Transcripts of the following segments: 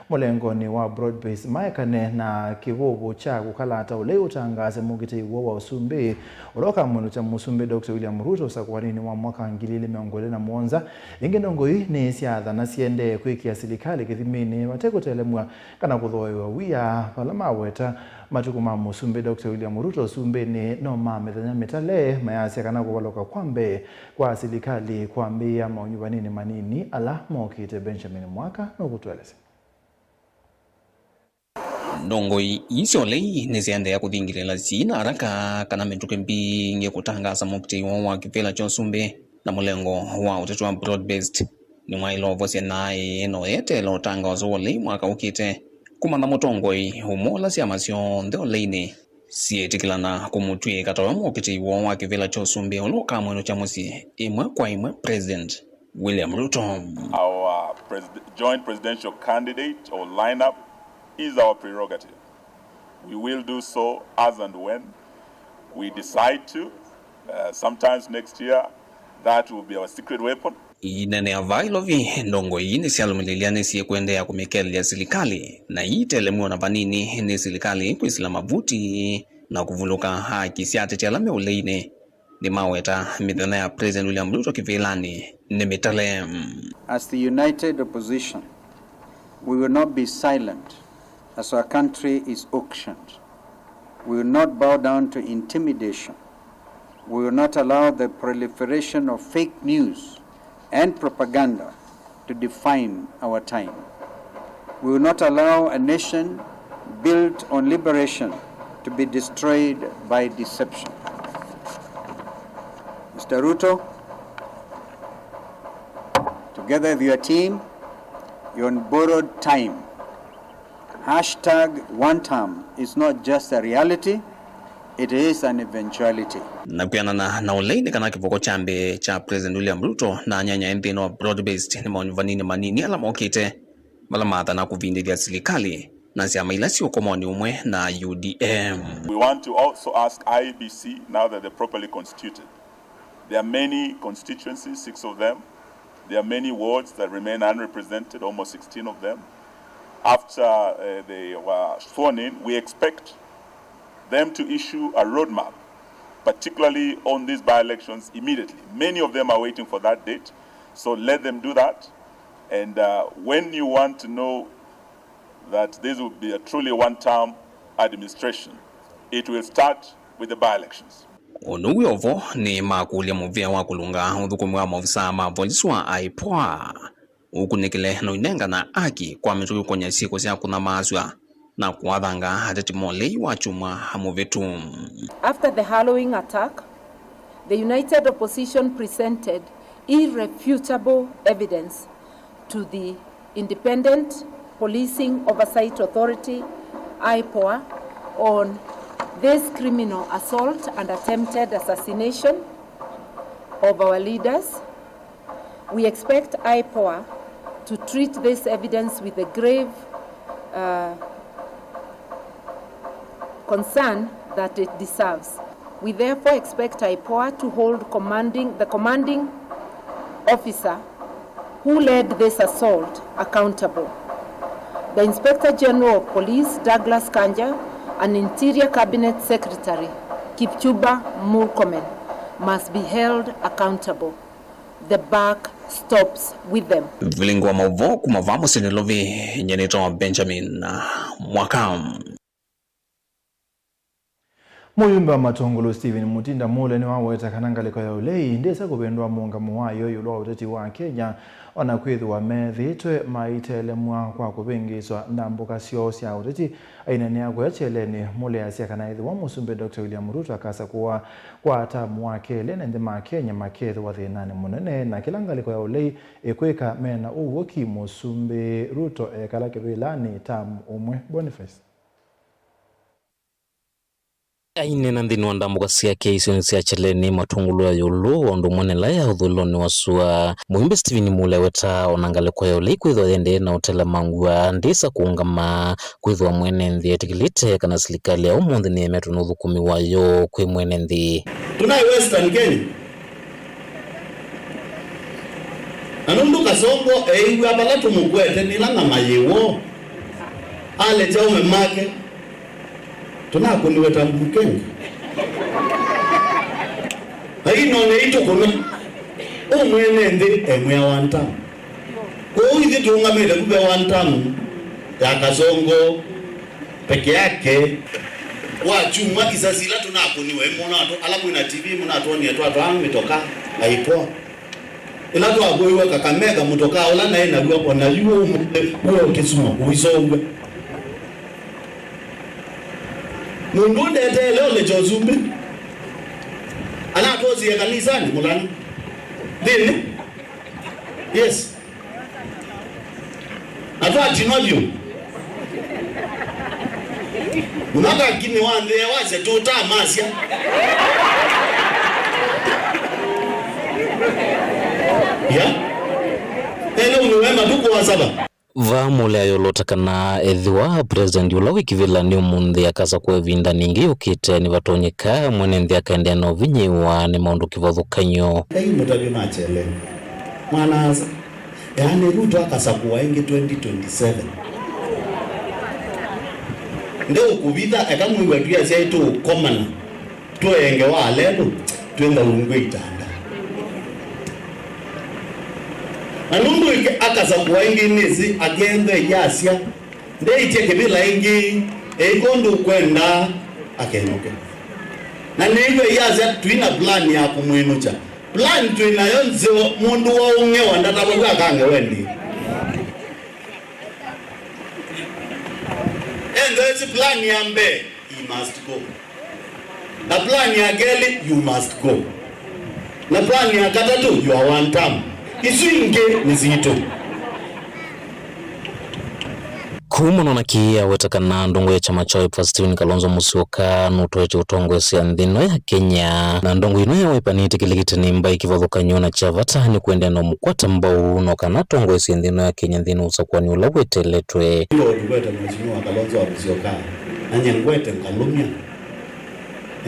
mulengoni wa broad-based maekane na kivuvu cha kukalata ule utangaze mugite wa usumbe uloka munu cha musumbe Dr. William Ruto sakwanini wa mwaka ngilili meongole na muonza ingenongo hii ni siadha na siende kuikia silikali kithimini wateko telemwa kana kuthoewa wia palama weta matukuma musumbe Dr. William Ruto sumbe ni no mamethanya metale mayasi kana kubaloka kwambe kwa silikali kwambia maonyubanini manini ala mokite Benjamin Mwaka no kutweleza ndongo icio lei nisiende ya kuthingilela zina haraka kana mituke mbingi kutangaza mukti wa kivela cha usumbe na mulengo wa utatu wa broad-based ni mwailovo sienae eno ete lo tangazo wale mwaka ukite kumana mutongoi humola siama sionde oleine sietikilana kumutwie katoa mukti wa kivela cha usumbe oloka mweno cha musi imwe kwa imwe President William Ruto. Our joint presidential candidate or lineup is our prerogative. We will do so as and when we decide to. Sometimes next year, that will be our secret weapon. Inene availovi ndongo ini sialumililia nisi kuendea kumekelia silikali na itelemwa na vanini ni silikali kuisila mavuti na kuvuluka haki siate chalame uleine ni maweta midhana ya President William Ruto kivilani ni mitale. As the united opposition, we will not be silent as our country is auctioned. We will not bow down to intimidation. We will not allow the proliferation of fake news and propaganda to define our time. We will not allow a nation built on liberation to be destroyed by deception. Mr. Ruto, together with your team, you're on borrowed time. #one term is not just a reality, it is an eventuality. Na kuyanana na uleini kana kivoko chambe cha President William Ruto na nyanya mpino wa broad-based ni maonivanini manini ala mokite malamata na kuvindilia silikali na siama ilasi ukomoni umwe na UDM. We want to also ask IEBC, now that they're properly constituted. There are many constituencies, 6 of them. There are many wards that remain unrepresented, almost 16 of them. After they were sworn in, we expect them to issue a roadmap, particularly on these by-elections immediately. Many of them are waiting for that date, so let them do that. And when you want to know that this will be a truly one-term administration, it will start with the by-elections. Onuwi ovo ni makulia muvia wa kulunga udhukumi wa mavisa mavoliswa IPOA ukunikile no inenga na aki kwa mituki kwenye siku siya kuna maazwa na kuwadhanga hatati mole wa chuma hamuvetu. After the Halloween attack, the united opposition presented irrefutable evidence to the Independent Policing Oversight Authority, IPOA, on this criminal assault and attempted assassination of our leaders. We expect IPOA to treat this evidence with a grave concern that it deserves. We therefore expect IPOA to hold the commanding officer who led this assault accountable. The Inspector General of Police, Douglas Kanja, and Interior Cabinet Secretary, Kipchumba Murkomen, must be held accountable. The buck stops with them. Vilingwa mavo kumavamo sinilovi nyenito Benjamin Mwaka. Muyumba wa Matongolo Stephen Mutinda mule ni waweta kanangaliko ya ulei ndesa kubendwa muungamo wayo yulwa uteti wa Kenya onakwithu wa methitwe maitelemwa kwa kuvingiswa ndambuka sya uteti ainene ya kwecheleni mule asia kanaithi wa musumbe Dr. William Ruto akasa kuwa kwa atamu wake lene ndima Kenya makethu wa thinane munene na kilangaliko ya ulei ekweka mena uwoki musumbe Ruto ekalake vilani tamu umwe. Boniface aine na ndini wandambuka siya keisi nisi cheleni matungulu ya yulu wandu mwenela ya udhuloni wasua muhimbe Stephen Mule weta onangale kwa yule kuidhwa yende na utela mangua ndisa kuungama kuidhwa mwenendi etikilite kana silikali ya umundi ni emetu nudhukumi wayo kwe mwenendi. Tunai Western Kenya Anundu Kasongo ewe abala tumukwete nilanga mayewo ale jaume make tunakuniweta mbukenga haino neito kuna umwene ndi emwe wanta ko hizi tuungamile kube wantamu ya Kasongo peke yake wachuma kisasila tunakuniwe mwonato alamu ina TV mwonato ni atu ametoka haipoa ila tu agoiwa Kakamega mutoka ola na ina luwa na yuo uwe Kisumu uisongwe Nundunde ete leo le Jozumbe ana tozi ya kanisani mulani dini yes atwa tinodyo unaka kini wande waze tuta masya ya tena unwema tuko wasaba vamule ayolotakana ethiwa president ula wikivila ni umuthi akasa kwevinda ningi ukite ni vatonyeka mwene nthi akaendea no vinyiwa ni maundu kivathukanyo ei mutavi machele mwanaza yani Ruto akasa kuwa ingi 2027 ndio kuvitha akamwiwa tuya saitu komana tuenge wa lelo tuenda ungwe itanda Anundu akasa kuwa ingi nisi agende yasya ndeite kibila ingi eikondu kwenda akenoke na niwe yasya tuina plan ya kumwinucha plan tuina yonze mundu wa unge wandata kwa kange wendi and there's a plan ya mbe you must go na plan ya geli you must go na plan ya katatu you are one time isinge nizito kumuno na kia wetakana ndongo ya chama cha Wiper Stephen Kalonzo Musyoka nutoeche utongwe sia nthino ya Kenya na ndongo ino ya Wiper ni tikilikite nimba ikivathukanyo na chavata ni kuendea no mukwata mbau no kana tongwe sia nthino ya Kenya nthino usakwani ula weteletwe ilo tukwete mheshimiwa Kalonzo Musyoka anye ngwete Kalumia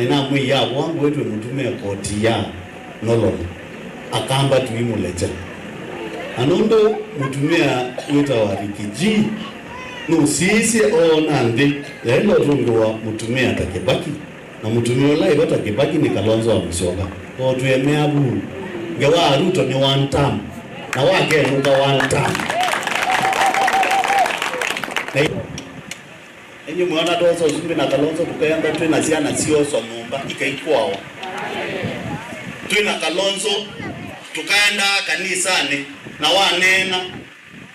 na mwi ya wangu wetu mtume koti ya nololo akamba tuimuleja anondo mutumia wita wa Rikiji no sisi ona ndi yailo tungo wa mutumia takibaki na mutumia lai wata kibaki ni Kalonzo Musyoka ko tuyemea bu ngewa Ruto ni one term na wake nuka one term enyi mwana dozo zumbi na Kalonzo tukaenda twina siana sio so nyumba ikaikwawa twina Kalonzo tukaenda kanisani na wanena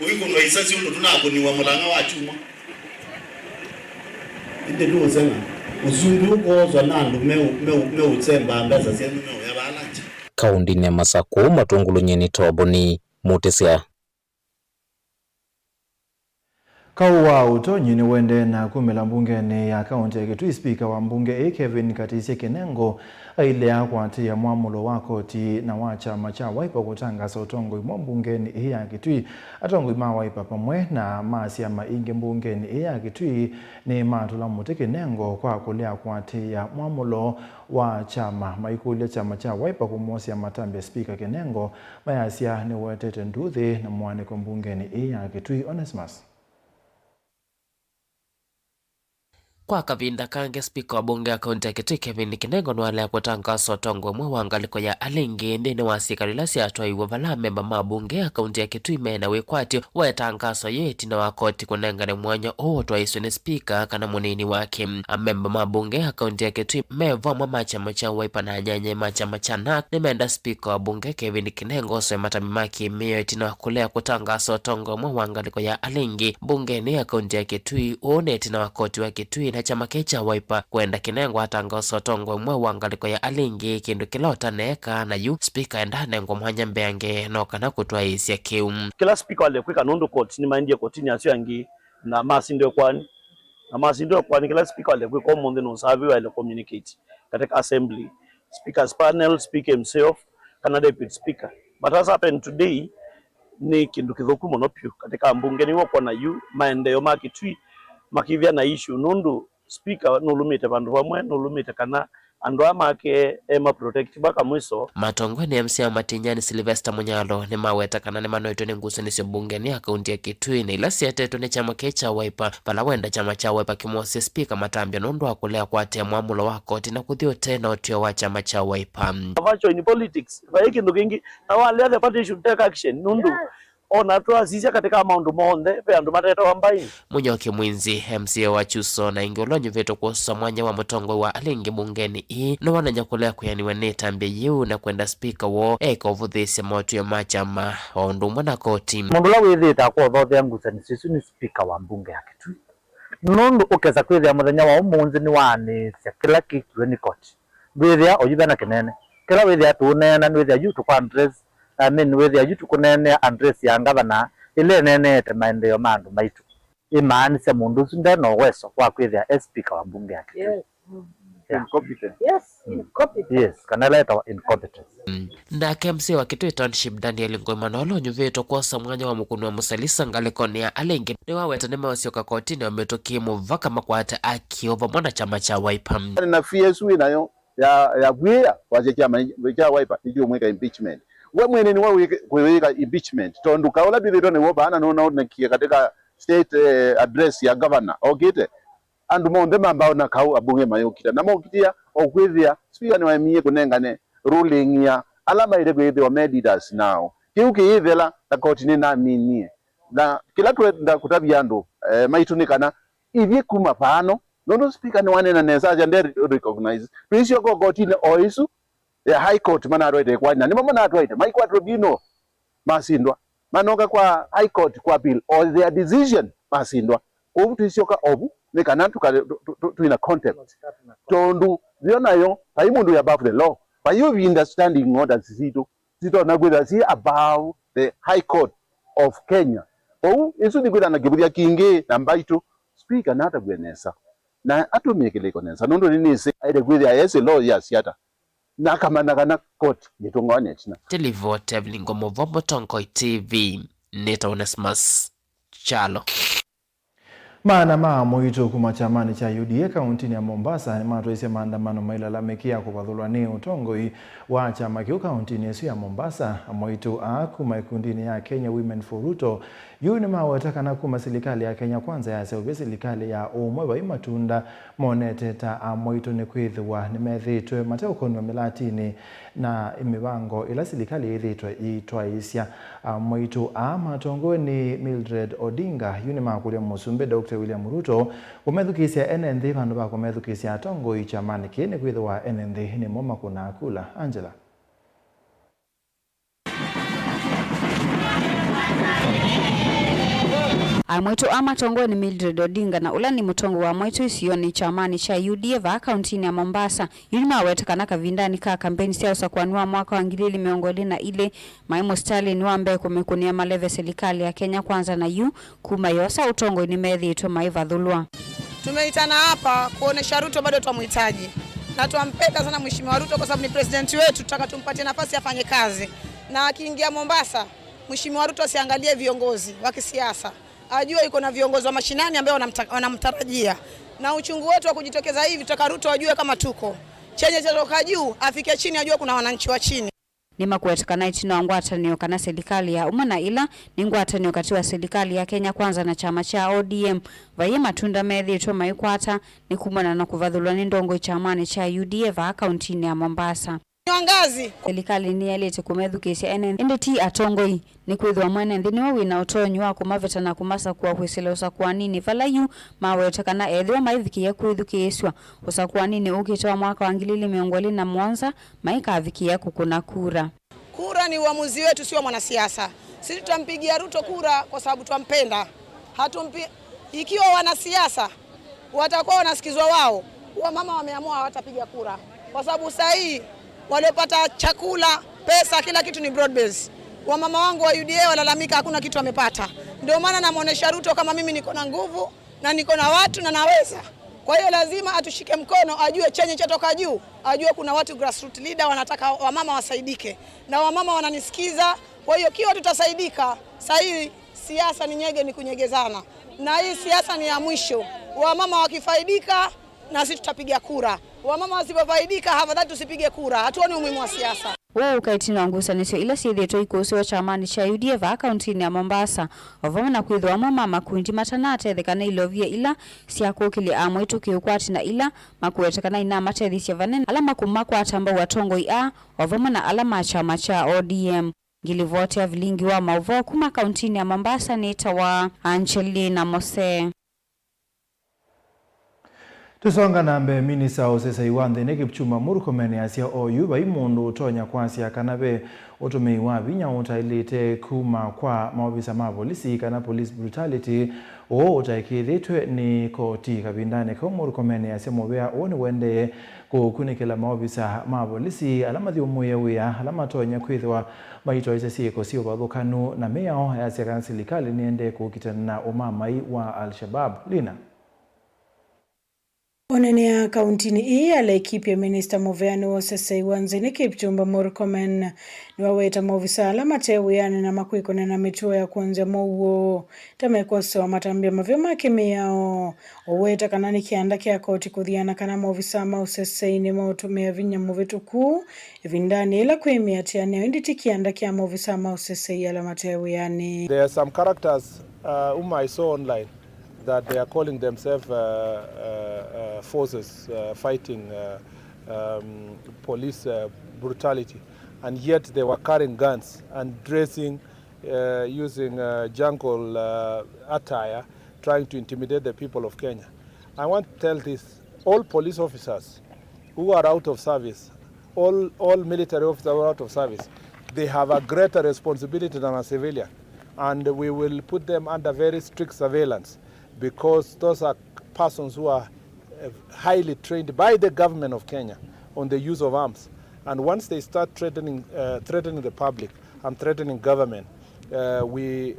uiko no isasi undo tunakoniwa mulanga wa chuma inde ndo sema uzumbi uko zo nandu meu utsemba ambaza senu meu yabalanje kaundi ne Masako matungulu nyeni toboni mutesia Kauwa utonyi ni wende na kumela mbungeni ya kaunti ya Kitui speaker wa mbunge Kevin Katisye Kinengo aile ya kwati ya mwamulo wa koti na wacha macha Wiper kutangaza utongo mwa mbungeni ya Kitui atongo ima Wiper pamwe na masi ya maingi mbungeni ya Kitui ni matula muti Kinengo kwa kulea kwati ya mwamulo wa chama maikulia chama cha Wiper kumosi ya matambe speaker Kinengo mayasia ni wetete nduthi na mwane kwa mbungeni ya Kitui Onesmus. Kwa kavinda kange spika wa bunge ya kaunti ya Kitui Kevin Kinengo nwalea kutangaza utongo mwa wangaliko ya alingi ndini wa sikarila siatwa iwa vala memba mabunge ya kaunti ya Kitui mena wekwati wetangazo yeti na wakoti kunengane mwanya ootwa isu ni spika kana munini wake memba mabunge ya kaunti ya Kitui mevoma machama cha Wiper na nyanye machama cha NAK ni menda spika wa bunge Kevin Kinengo so matamimaki miyo eti na kulea kutangaza utongo mwa wangaliko ya alingi bungeni ya kaunti ya Kitui oneti na wakoti wa Kitui na chama kecha Wiper kwenda Kinengo atangaza utongo mwa wangaliko ya alingi kindu kilota neka na yu speaker endane ngomwanya mbeange no kana kutwa isia kiu kila speaker wale kwika nundu koti ni maindi kotini asio yangi na masi ndio kwani kila speaker wale kwika omonde no savi wale communicate katika assembly speakers panel speaker himself kana deputy speaker but as happened today ni kindu kithuku muno pyu katika mbunge ni woko na yu maendeleo ma Kitui makivya na issue nundu speaker nulumite bandu bamwe nulumite kana andu amake ema protect baka mwiso. Matongweni MCA Matinyani Sylvester Munyalo ni mawetakana ni manoito ni ngusanisyo bungeni ya kaunti ya Kitui na ila siateto ni chama kecha Wiper pala wenda chama cha Wiper kimosi Speaker Matambia nondo wa kulea kwa atia muamulo wa koti na kuthio tena otio wa chama cha Wiper. In politics, vaiki ndukingi na wale other party should take action nundu onatua sisi katika maundu monde pe andu mateta wambai. Munyoki Mwinzi MCA wa Chuso na ingolonyo veto kuosa mwanya wa mutongo wa alingi bungeni hii no wananyakulea kuyaniwe Netambia yu na kwenda Speaker wo eka uvudhisi motu ya machama ondu mwana koti. Mundula withita kwa thothe ngusani sisu ni Speaker wa mbunge ya Kitui nundu ukeza kwithia muthenya wa umunzi ni wani cia kila kikiwe ni koti withia oyitha na kinene kila withia tunena ni withia yutu kwa address withia yutu kunene address ya ngavana ile nenete maendeleo mandu maitu imani cia mundu sunde no weso kwa kwithia Speaker wa mbunge ya Kitui. Yes. Incompetent. Yes, incompetent. Yes, kana leta incompetence. Ndake MCA wa Kitui Township Daniel Ngoimanolo nyuveto kuosa mwanya wa mukunu wa musalisa ngalekoni ya alingi ni waweta nema wasioka kotini wametokie muvaka makwata akiova mwana chama cha Wiper. Na FSU inayo ya bwea waje chama cha Wiper ndio mweka impeachment. We mwene ni wawe kuweka impeachment. Tonduka ola bidiro ne wobana no na kia katika state address ya governor. Ogite. Andu monde mamba ona kau abunge mayokita. Na mokitia okwithia Speaker ni waimie kunengane ruling ya alama ile kwithia wa medidas now. Kiuki ithela na kotini na minie. Na kila kwenda kutabia andu maitunikana ivye kuma pano no Speaker ni wane na nesa jande recognize prisio ko kotini oisu ya high court mana roite kwa nani mama na roite mai kwa tribunal masindwa manoka kwa high court kwa appeal or their decision masindwa obutisio ka obu nekana tu ina context tondu zionayo paimundu ya above the law by you understanding orders zito na gwetha si above the high court of Kenya isu ni gwetha na gibudia kingi na mbaitu Speaker na atagwenesa na atumikile konesa nondo ninise aide gwetha yese law ya siata na kamana kana court nitongone tina Televote Evelingo Movomo Tonkoi TV Neta Onesmus Chalo. Maana mwito kuma chamani cha UDA kaunti ya Mombasa ni matoise maandamano mailalamikia kuvathulwa ni utongoi wa chama kiu kaunti yesu ya Mombasa mwito kuma ikundini ya Kenya Women for Ruto yuni mawatakana kuma serikali ya Kenya kwanza ya sewe serikali ya umwe wa imatunda monete ta mwito ni kwithwa ni methitwe mateo konwa milatini na imibango ila serikali ithitwa isya mwito matongo ni Mildred Odinga yuni makulia musumbe Dr. William Ruto umethukisia NND vandu ba kumethukisia atongo ichamani kini kwithwa NND ni moma kuna akula Angela. Mwito amatongo ni Mildred Odinga na ula ni mutongo wa mwito isioni chamani cha UDA va kaunti ya Mombasa yulima wetakana kavindani ka kampeni siasa kwanua mwaka wa 2020 na ile Maimo Stalin wambe kumekunia maleve serikali ya Kenya kwanza na yu kuma yosa utongo ni methitwe maiva dhulwa. Tumeitana hapa kuonesha Ruto bado tumuhitaji na tuampenda sana mheshimiwa Ruto kwa sababu ni president wetu, tutaka tumpatie nafasi afanye kazi na akiingia Mombasa mheshimiwa Ruto asiangalie viongozi wa kisiasa, ajua yuko na viongozi wa mashinani ambao wanamtarajia na uchungu wetu wa kujitokeza hivi tutaka Ruto ajue kama tuko chenye chatoka juu afike chini ajue kuna wananchi wa chini. Ni makuetakana itino ngwatanio kana serikali ya umana ila ni ngwatanio kati wa serikali ya Kenya kwanza na chama cha ODM vaye matunda methitwe maikwata ni kumana na kuvathulwa ni ndongo chamani cha UDA va kaunti ya Mombasa. Ngazi serikali ni yalete kumethukisia NND atongoi ni kwithwa mwene nthini wa wina utonyi wa kumaveta na kumasa kwa kwiselosa kwa nini valayu mawetakana ethwa maithikia kwithukiswa usa kwa nini ukitoa mwaka wa 2021 maikavikia kukuna kura. Kura ni uamuzi wetu, sio mwanasiasa. Sisi tutampigia Ruto kura kwa sababu tumpenda. Ikiwa wanasiasa watakuwa wanasikizwa wao, mama wameamua hawatapiga kura kwa sababu sahihi waliopata chakula, pesa, kila kitu ni broad base. Wamama wangu wa UDA walalamika hakuna kitu wamepata. Ndio maana namuonesha Ruto kama mimi niko na nguvu na niko na watu na naweza. Kwa hiyo lazima atushike mkono, ajue chenye chatoka juu, ajue kuna watu grassroots leader wanataka wamama wasaidike. Na wamama wananisikiza, kwa hiyo kiwa tutasaidika, sahihi siasa ni nyege ni kunyegezana. Na hii siasa ni ya mwisho. Wamama wakifaidika, na sisi tutapiga kura. Wamama wasipofaidika hafadhali tusipige kura. Hatuoni umuhimu wa siasa. Wao ukaitino ngucanio ila ciithitwo ikucio chamani cha UDF akaunti ya Mombasa ovamo na kwithwa mama makundi matanatethekana ilovie ila ciakukilia amwetu kiukwati na ila makuetekana ina matethisia vanene ala makuma kwa tamba watongoi a ovamo na alama chama cha ODM. Ngilivote ya vilingi wa mauvo kuma akaunti ya Mombasa ni tawa Angelina Mose. Tusonga nambe minisa osesa iwanthe ne Kipchumba Murkomen asia oyu bai mundu utonya kwasia kanabe utumei wa binya utailite kuma kwa maofisa ma polisi kana police brutality o utaikithitwe ni koti kabindane ko Murkomen asia mobea oni wende kukunikela maofisa ma polisi alama thiumuye wia alama tonya kwithwa maito isesi ko sio bathukanu na meo asia kan serikali niende kukitana umamai wa Al-Shabaab. Lina Onenea kauntini hii Laikipia Minister Muveani Osesa Iwanthi ni Kipchumba Murkomen ni waweta maofisa ala matewiyane na makwikone na mituo ya kuanzia mouo tamekosewa matambia mavyoma kemiyao oweta kanani kianda kia koti kuthiana kana maofisa ma Osesa ini mautumia vinyamu vituku vindani ila kuimia tianeo inditi kianda kia maofisa ma Osesa ala matewiyane. There are some characters I saw online that they are calling themselves forces fighting police brutality, and yet they were carrying guns and dressing using jungle attire, trying to intimidate the people of Kenya. I want to tell this: all police officers who are out of service, all military officers who are out of service, they have a greater responsibility than a civilian, and we will put them under very strict surveillance, because those are persons who are highly trained by the government of Kenya on the use of arms. And once they start threatening the public and threatening government, we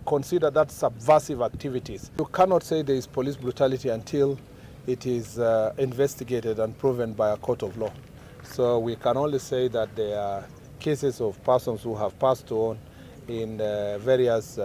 consider that subversive activities. You cannot say there is police brutality until it is investigated and proven by a court of law. So we can only say that there are cases of persons who have passed on in various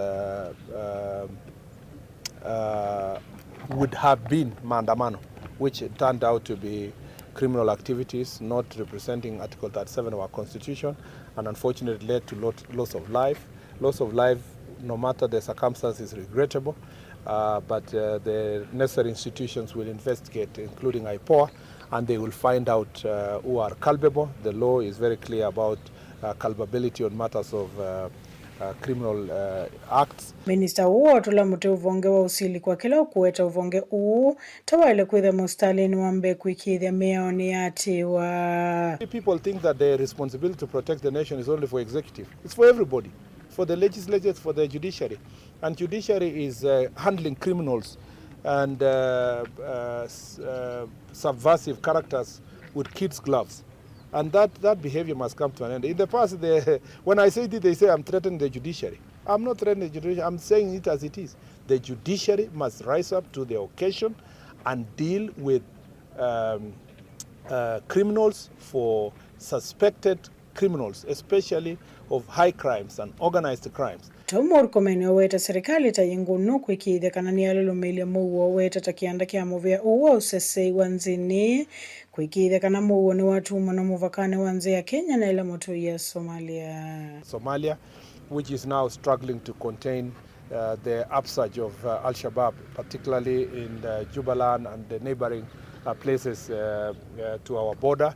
would have been maandamano, which turned out to be criminal activities not representing Article 37 of our Constitution, and unfortunately led to loss of life. Loss of life, no matter the circumstances, is regrettable, but the necessary institutions will investigate, including IPOA, and they will find out who are culpable. The law is very clear about culpability on matters of criminal acts. Minister huo tula mute uvonge wa usili kwa kila ukuweta uvonge uu tawale kwitha mustalini wambe kuikithia meoni ati wa. People think that the responsibility to protect the nation is only for executive. It's for everybody. For the legislature, for the judiciary. And judiciary is handling criminals and subversive characters with kids' gloves. And that behavior must come to an end. In the past, when I say it, they say I'm threatening the judiciary. I'm not threatening the judiciary. I'm saying it as it is. The judiciary must rise up to the occasion and deal with criminals for suspected criminals, especially of high crimes and organized crimes. Murkomen oweta serikali tayingunu kwikithia kana ni alumelia muo oweta takianda kia movia uwa Osesa Iwanthi kwikithia kana muo ni watu mwana muvakane wanze ya Kenya na ila moto ya Somalia, which is now struggling to contain the upsurge of Al-Shabaab, particularly in Jubaland and the neighboring places to our border.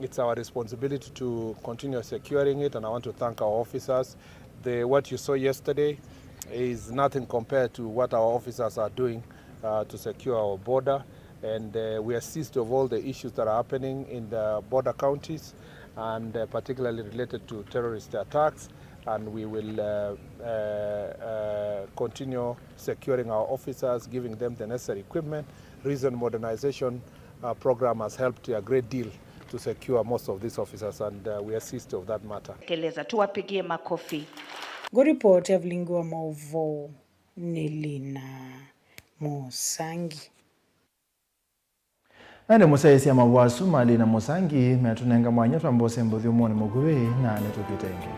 It's our responsibility to continue securing it, and I want to thank our officers. What you saw yesterday is nothing compared to what our officers are doing to secure our border, and we are seized of all the issues that are happening in the border counties, and particularly related to terrorist attacks, and we will continue securing our officers, giving them the necessary equipment. Recent modernization program has helped a great deal to secure most of these officers, and we are seized of that matter. Keleza tuwapigie makofi. Go report ya Vlingwa Mauvo ni Lina Musangi. Nane musaisi ya mawasu mali na Musangi metunenga mwanya twambose mbuthi umoni muguwe na netupitenge.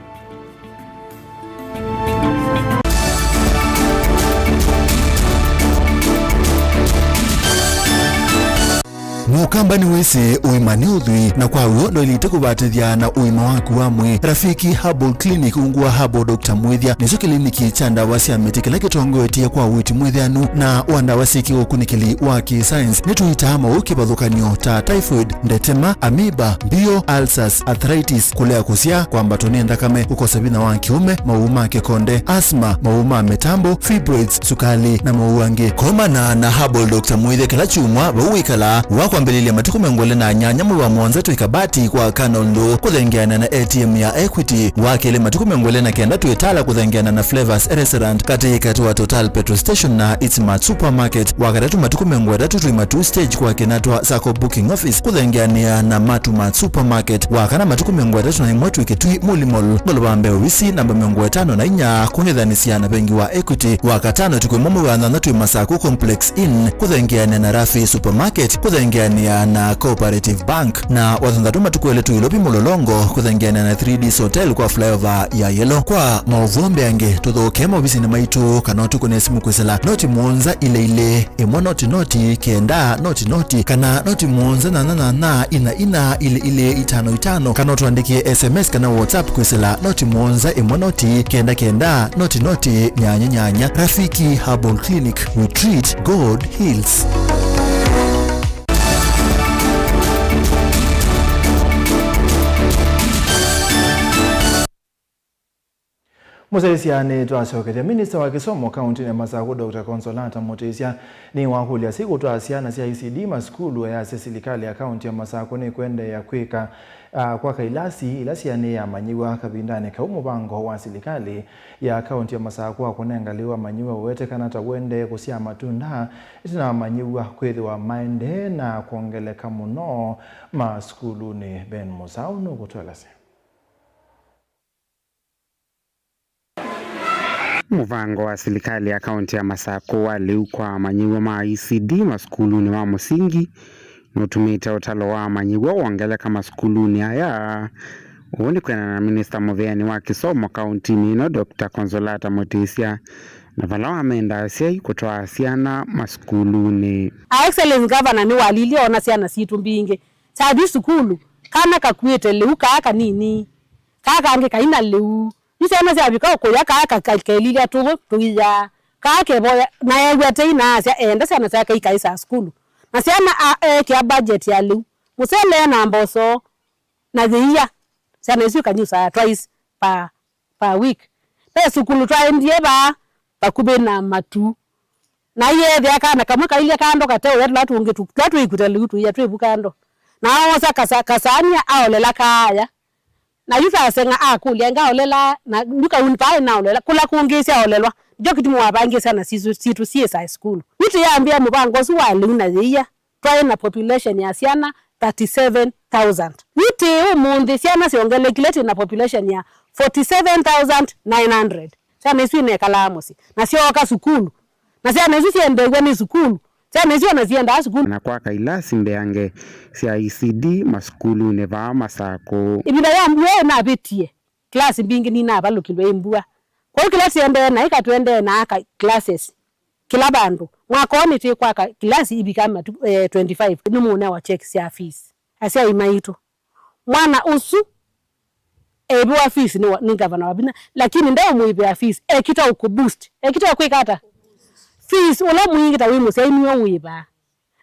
mukamba ni wese uimani udhui na kwa uyo ndo ilite kubatithia na uima waku wamwe. Rafiki Herbal Clinic ungua Herbal Dr. Mwithia nizo kliniki cha ndawa cia miti kila kitongoetie kwa witi mwithianu na wandawa siki ukunikili wa ki-science nituitama ukibadhukanio ta typhoid, ndetema, amoeba, bio, ulcers, arthritis, kulea kusia kwamba tonienda kame kukosa bina wa kiume, mauma kekonde, asma, mauma metambo, fibroids, sukali na mauange. Komana na Herbal Dr. Mwithia kila chumwa bauikala wakwambelilia matiku mengole na nyanya mwa mwanza tuikabati kwa kanondo kuthengeana na ATM ya Equity wakele matiku mengole na kenda tuitala kuthengeana na Flavors Restaurant katika tuwa Total Petrol Station na It's-Mart Supermarket wakatatu matiku mengole tuimatu stage kwa kenatwa Sako Booking Office kuthengeania na Mart Supermarket wakana matiku mengole na imwetu ikitui Mulimol golobambe wisi namba mengole 5 na inya kunithanisia na bengi wa Equity wakatano tukumomo wa nanatu Masako Complex Inn kuthengeania na Rafi Supermarket kuthengeania na Cooperative Bank na wathandatu matiku eletu ilopi Mulolongo kuthengeania na 3D Hotel kwa flyover ya Yellow. Kwa mauvombe ange tuthoke mabisi na maitu kanotu kune simu kwesela noti muonza ile imwa noti kenda noti kana noti muonza na ina ile 55 kana tuandikie SMS kana WhatsApp kwesela noti muonza imwa noti kenda noti nyanya. Rafiki Herbal Clinic, we treat, God heals. Muselisiane twasokete Minister wa kisomo kaunti ya Masako Dr. Consolata Mutesia ni wakulia siku twasiana cia ICD maskulu ya serikali ya kaunti ya Masako ni kwende ya kwika kwa kailasi ane ya manyiwa kabindane ka umubango wa serikali ya kaunti ya Masako kunengaliwa manyiwa wete kanata wende kusia matunda itina manyiwa kwethiwa maende na kuongeleka muno maskulu ni Ben Musau no kutwelase. Muvango wa serikali ya kaunti ya Masako waliukwa manyiwa ma ICD maskuluni wa musingi nutumita utalo wa manyiwa wangeleka maskuluni haya uoni kwena na Minister Muveani wa kisomo kaunti nino Dr. Consolata Mutesia na vala wameenda siya kutoa siana maskuluni. Excellence Governor ni walili ona siana situ mbinge sabi sukulu kana kakuete leu kaka nini kaka ange kaina leu nisema sia bika ko ya kaka kalkelila tuya kake boya na yagwete ina sia enda sana sia kai kaisa skulu na siana kia budget ya lu musele na mboso na dhia sana isu kanyusa twice per week pe skulu twa ndie ba kube na matu na ye thia kana kamwe kaile kando kateo ya latu ungetu latu ikutelu tu ya twebu kando na osa kasania aolela kaya na yuta senga akulia ngaolela na nuka unpae na olela kula kuongeza olelwa jokiti muwabange sana situ CSI school yuti yaambia mubango suwa luna zia twae na population ya siana 37,000 yuti umundi siana siongele kileti na population ya 47,900 sana isu ine kalamosi na sio waka sukulu na siana isu siendewe ni sukulu sana isu na zienda sukulu na kwa kailasi mbeange si ICD maskulu neva Masako ibida ya mwe na betie klasi mbingi ni na balukilwe imbua kwa klasi ende na ikatwende na aka classes kila bandu mwakoni ti kwa klasi ibikama 25 numune wa check sia fees asia imaito mwana usu ebiwa fees ni governor wabina lakini ndio muibe fees ekita ukuboost ekita kwikata fees ola muingi tawimu sai niyo wiba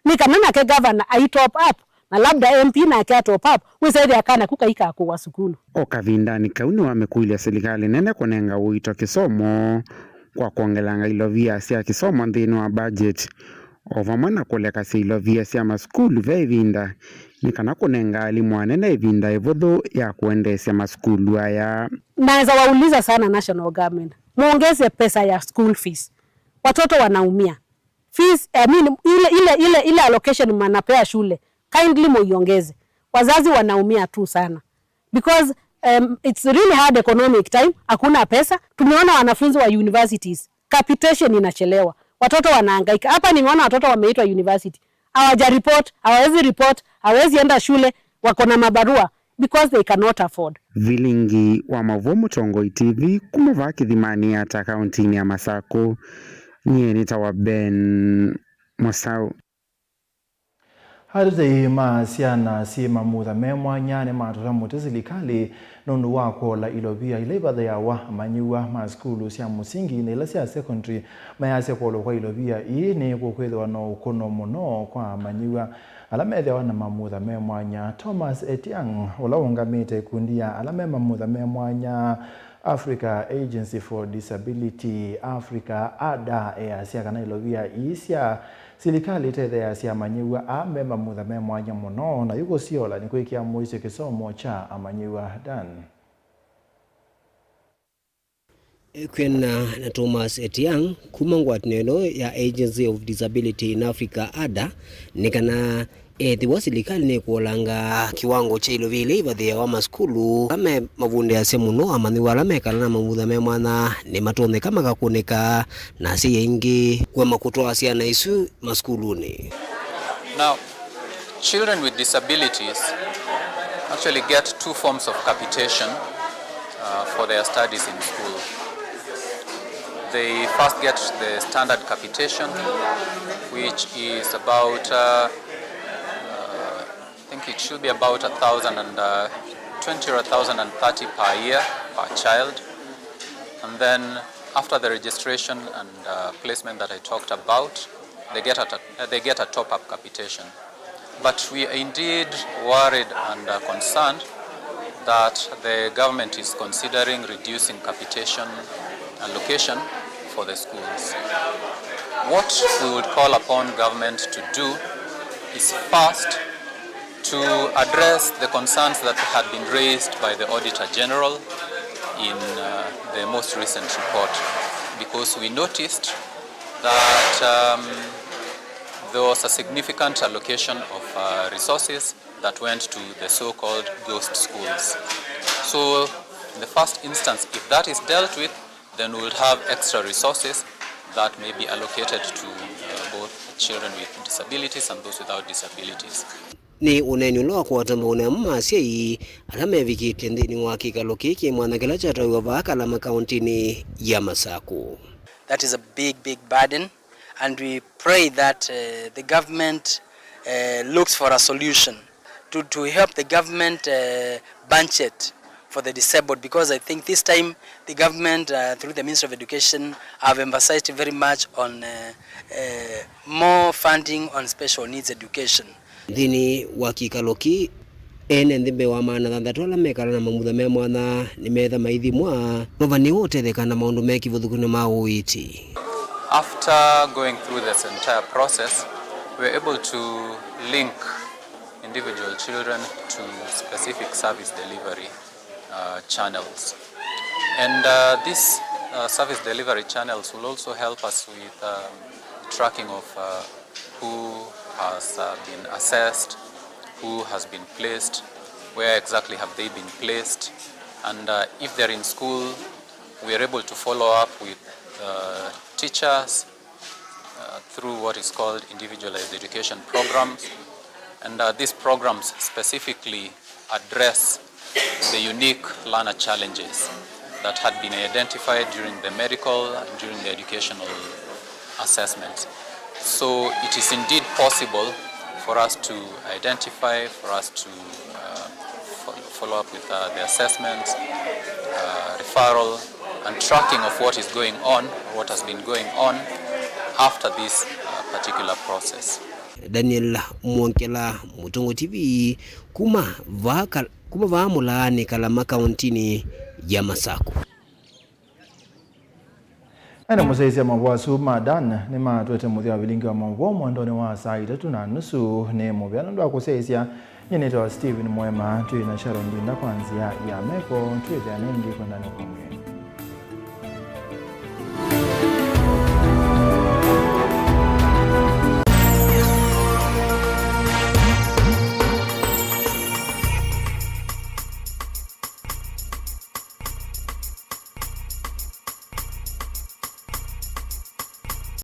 nikanana ke governor ai top up na labda MP na ke top up wisaidi akana kukaika kwa sukulu okavindani kauni wamekuilia serikali nene kunenga uito kisomo kwa kuongelanga ilovia sia kisomo ndini wa budget ovamana kuleka si ilovia sia maskulu vevinda nikana kunenga alimu anene ivinda evodho ya kuendesha maskulu haya naweza wauliza sana national government muongeze pesa ya school fees watoto wanaumia fees ile allocation manapea shule kindly muiongeze wazazi wanaumia tu sana because it's really hard economic time hakuna pesa tumeona wanafunzi wa universities capitation inachelewa watoto wanahangaika hapa nimeona watoto wameitwa university hawawezi report hawezi enda shule wako na mabarua because they cannot afford. Vilingi wa Mavumu Tongo TV kumava kidhimani hata kaunti ya Masako nye nitawa Ben Musau. Harite maasiana si mamutha memwanya ne matora muti silikali nundu wako la ilovia ile bathe yawa manyiwa ma skulu cia musingi ne la cia secondary mayase ko lo kwa ilovia ii ni kukwithwa no ukono muno kwa manyiwa alamethe wana mamutha memwanya. Thomas Etiang ola ungamite kundia alame mamutha memwanya Africa Agency for Disability Africa ADA cia kana ilovia isia silikali tethe cia manyiwa ame mamutha memwanya muno na yuko siola ni kwikia muice kisomo cha amanyiwa Dan. Kwena na Thomas Etiang kumangwat neno ya Agency of Disability in Africa ADA nikana thiwa silikali ni kuolanga kiwango cha ilovile bathe wa maskulu kame mavunde ase muno amani wala mekala na mamutha memwana ni matone kama gakuneka na si ingi kwa makutoa asiana isu maskuluni. Now, children with disabilities actually get two forms of capitation for their studies in school. They first get the standard capitation, which is about I think it should be about 1,020 or 1,030 per year per child. And then after the registration and placement that I talked about, they get a top-up capitation. But we are indeed worried and concerned that the government is considering reducing capitation allocation for the schools. What we would call upon government to do is first to address the concerns that had been raised by the Auditor General in the most recent report, because we noticed that there was a significant allocation of resources that went to the so-called ghost schools. So in the first instance, if that is dealt with, then we will have extra resources that may be allocated to both children with disabilities and those without disabilities. Ni unenyo kwa tambone mmasiei alame vikite ndini wa kikalo kiki mwanakela cha tawiwa vakala makauntini ya Masako. That is a big burden, and we pray that the government looks for a solution to help the government budget for the disabled, because I think this time the government through the Ministry of Education have emphasized very much on more funding on special needs education. Dini wakikaloki ene ndimbe wa maana thanthatola mekala na mamutha memwana ni metha maithi mwa novani wote thekana maundu mekivuthukuno ma uiti. After going through this entire process, we were able to link individual children to specific service delivery channels. And these service delivery channels will also help us with tracking of who has been assessed, who has been placed, where exactly have they been placed, and if they're in school, we are able to follow up with teachers through what is called individualized education programs, and these programs specifically address the unique learner challenges that had been identified during the medical and during the educational assessments. So it is indeed possible for us to identify, for us to follow up with the assessments, referral, and tracking of what is going on, what has been going on after this particular process. Daniel Mwonkela, Mutongo TV, kuma vaamulaani Kalama kauntini ya Masako. Ene musaisi ya mawasu madan ni matwete muthi wa vilingi wa mavuo mwandoni wa saa 3:30 ni muvyano ndo akusaisia nyeneta wa Steven Mwema tuina Sharon Dinda kwanzia ya meko tuweze anengi kwa ndani kwa mwe.